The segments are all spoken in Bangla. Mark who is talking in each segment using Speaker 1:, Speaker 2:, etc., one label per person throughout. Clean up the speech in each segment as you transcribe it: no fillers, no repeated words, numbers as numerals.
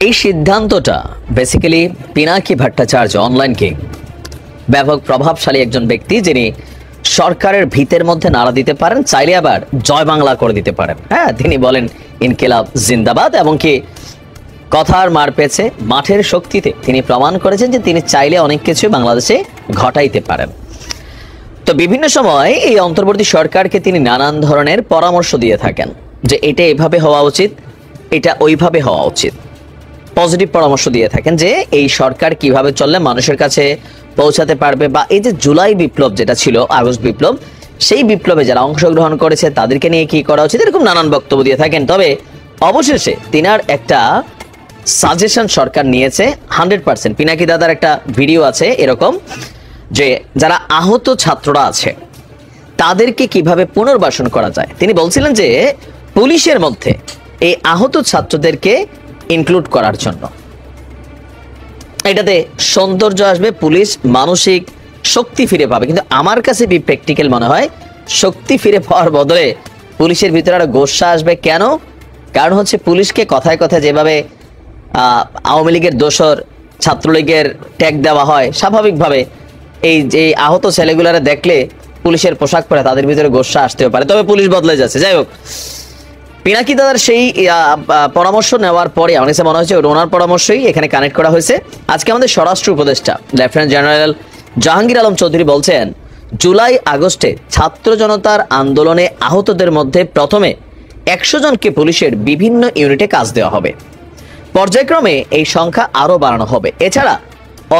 Speaker 1: এই সিদ্ধান্তটা basically Pinaki Bhattacharya online king, ব্যাপক প্রভাবশালী একজন ব্যক্তি, যিনি সরকারের ভিতের মধ্যে নাড়া দিতে পারেন, চাইলে আবার জয় বাংলা করে দিতে পারেন। হ্যাঁ, তিনি বলেন ইনকিলাব জিন্দাবাদ, এবং কি কথার মার পেছে মাঠের শক্তিতে তিনি প্রমাণ করেছেন যে তিনি চাইলে অনেক কিছু বাংলাদেশে ঘটাইতে পারেন। তো বিভিন্ন সময় এই অন্তর্বর্তী সরকারকে তিনি নানান ধরনের পরামর্শ দিয়ে থাকেন যে এটা এভাবে হওয়া উচিত, এটা ওইভাবে হওয়া উচিত। পজিটিভ পরামর্শ দিয়ে থাকেন যে এই সরকার কিভাবে চললে মানুষের কাছে পৌঁছাতে পারবে, বা এই যে জুলাই বিপ্লব যেটা ছিল, আগস্ট বিপ্লব, সেই বিপ্লবে যারা অংশগ্রহণ করেছে তাদেরকে নিয়ে কি করা উচিত, এরকম নানান বক্তব্য দিয়ে থাকেন। তবে অবশেষে তিনার একটা সাজেশন সরকার নিয়েছে 100%। পিনাকি দাদার একটা ভিডিও আছে এরকম, যে যারা আহত ছাত্ররা আছে তাদেরকে কিভাবে পুনর্বাসন করা যায়। তিনি বলছিলেন যে পুলিশের মধ্যে এই আহত ছাত্রদেরকে ইনক্লুড করার জন্য, এটাতে সৌন্দর্য আসবে, পুলিশ মানসিক শক্তি ফিরে পাবে। কিন্তু আমার কাছে প্র্যাকটিক্যাল মনে হয় শক্তি ফিরে পাওয়ার বদলে পুলিশের ভিতরে আরো গোসা আসবে। কেন? কারণ হচ্ছে পুলিশকে কথায় কথায় যেভাবে আওয়ামী লীগের দোসর ছাত্রলীগের ট্যাগ দেওয়া হয়, স্বাভাবিকভাবে এই যে আহত ছেলেগুলারে দেখলে পুলিশের পোশাক পরে তাদের ভিতরে গোসা আসতেও পারে। তবে পুলিশ বদলে যাচ্ছে। যাই হোক, পিনাকি দাদার সেই পরামর্শ নেওয়ার পরে আমার কাছে মনে হচ্ছে ওনার পরামর্শই এখানে কানেক্ট করা হয়েছে। আজকে আমাদের স্বরাষ্ট্র উপদেষ্টা লেফটেন্যান্ট জেনারেল জাহাঙ্গীর আলম চৌধুরী বলছেন, জুলাই আগস্টে ছাত্র জনতার আন্দোলনে আহতদের মধ্যে প্রথমে 100 জনকে পুলিশের বিভিন্ন ইউনিটে কাজ দেওয়া হবে, পর্যায়ক্রমে এই সংখ্যা আরো বাড়ানো হবে। এছাড়া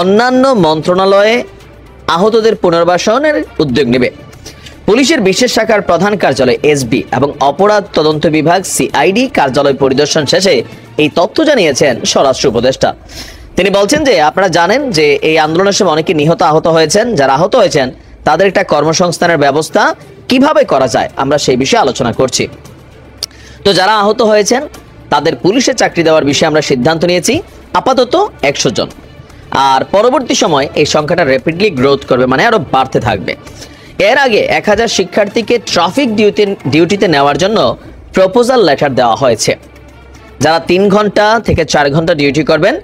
Speaker 1: অন্যান্য মন্ত্রণালয়ে আহতদের পুনর্বাসনের উদ্যোগ নেবে। পুলিশের বিশেষ শাখার প্রধান কার্যালয় এসবি এবং অপরাধ তদন্ত বিভাগ সিআইডি কার্যালয় পরিদর্শন শেষে এই তথ্য জানিয়েছেন স্বরাষ্ট্র উপদেষ্টা। তিনি বলছেন যে আপনারা জানেন যে এই আন্দোলনের সময় অনেকে নিহত আহত হয়েছেন, যারা আহত হয়েছেন তাদের একটা কর্মসংস্থানের ব্যবস্থা কিভাবে করা যায় আমরা সেই বিষয়ে আলোচনা করছি। তো যারা আহত হয়েছেন তাদের পুলিশে চাকরি দেওয়ার বিষয়ে আমরা সিদ্ধান্ত নিয়েছি, আপাতত 100 জন, আর পরবর্তী সময় এই সংখ্যাটা র্যাপিডলি গ্রোথ করবে, মানে আরো বাড়তে থাকবে। এর আগে 1000 শিক্ষার্থীকে ট্রাফিক ডিউটিতে নেওয়ার জন্য প্রপোজাল লেটার দেওয়া হয়েছে, যারা 3 ঘন্টা থেকে 4 ঘন্টা ডিউটি করবেন।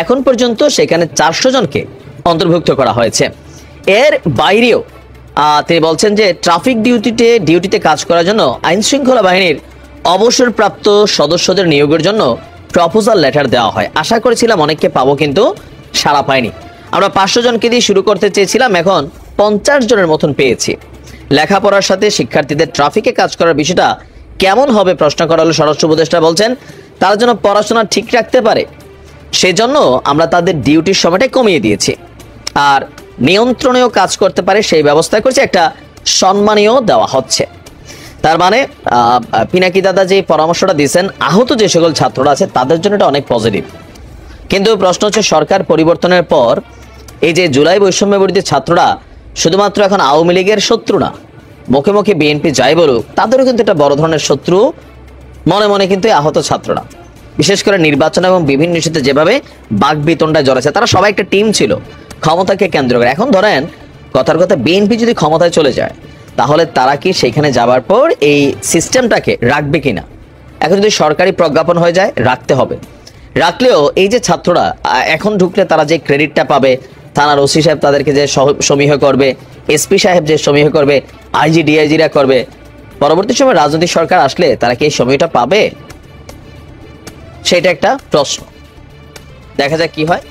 Speaker 1: এখন পর্যন্ত সেখানে 400 জনকে অন্তর্ভুক্ত করা হয়েছে। এর বাইরেও তিনি বলছেন যে ট্রাফিক ডিউটিতে কাজ করার জন্য আইন শৃঙ্খলা বাহিনীর অবসরপ্রাপ্ত সদস্যদের নিয়োগের জন্য প্রপোজাল লেটার দেওয়া হয়। আশা করেছিলাম অনেককে পাবো, কিন্তু সাড়া পাইনি। আমরা 500 জনকে দিয়ে শুরু করতে চেয়েছিলাম, এখন 50 জনের মতন পেয়েছি। লেখাপড়ার সাথে শিক্ষার্থীদের ট্রাফিকে কাজ করার বিষয়টা কেমন হবে প্রশ্ন করা হলে স্বরাষ্ট্র উপদেষ্টা বলছেন তারা যেন পড়াশোনা ঠিক রাখতে পারে, সেজন্য আমরা তাদের ডিউটির সময়টা কমিয়ে দিয়েছি, আর নিয়ন্ত্রণেও কাজ করতে পারে সেই ব্যবস্থা করছে, একটা সম্মানীয় দেওয়া হচ্ছে। তার মানে পিনাকি দাদা যে পরামর্শটা দিয়েছেন আহত যে সকল ছাত্ররা আছে তাদের জন্য এটা অনেক পজিটিভ। কিন্তু প্রশ্ন হচ্ছে সরকার পরিবর্তনের পর এই যে জুলাই বৈষম্য বিরোধী ছাত্ররা শুধুমাত্র এখন আওয়ামী লীগের শত্রু না, মুখে মুখে বিএনপি যাই বলুক তাদেরও কিন্তু একটা বড় ধরনের শত্রু মনে মনে কিন্তু আহত ছাত্ররা, বিশেষ করে নির্বাচন এবং বিভিন্ন ইস্যুতে যেভাবে বাকবিতণ্ডায় জড়াচ্ছে, তারা সবাই একটা টিম ছিল ক্ষমতাকে কেন্দ্র করে। এখন ধরেন কথার কথা বিএনপি যদি ক্ষমতায় চলে যায় তাহলে তারা কি সেখানে যাবার পর এই সিস্টেমটাকে রাখবে কিনা? এখন যদি সরকারি প্রজ্ঞাপন হয়ে যায় রাখতে হবে, রাখলেও এই যে ছাত্ররা এখন ঢুকলে তারা যে ক্রেডিটটা পাবে, থানার ওসি সাহেব তাদেরকে যে সমীহ করবে, এসপি সাহেব যে সমীহ করবে, আইজি ডিআইজিরা করবে, পরবর্তী সময় রাজনৈতিক সরকার আসলে তারা কি এই সময়টা পাবে? সেটা একটা প্রশ্ন। দেখা যাক কি হয়।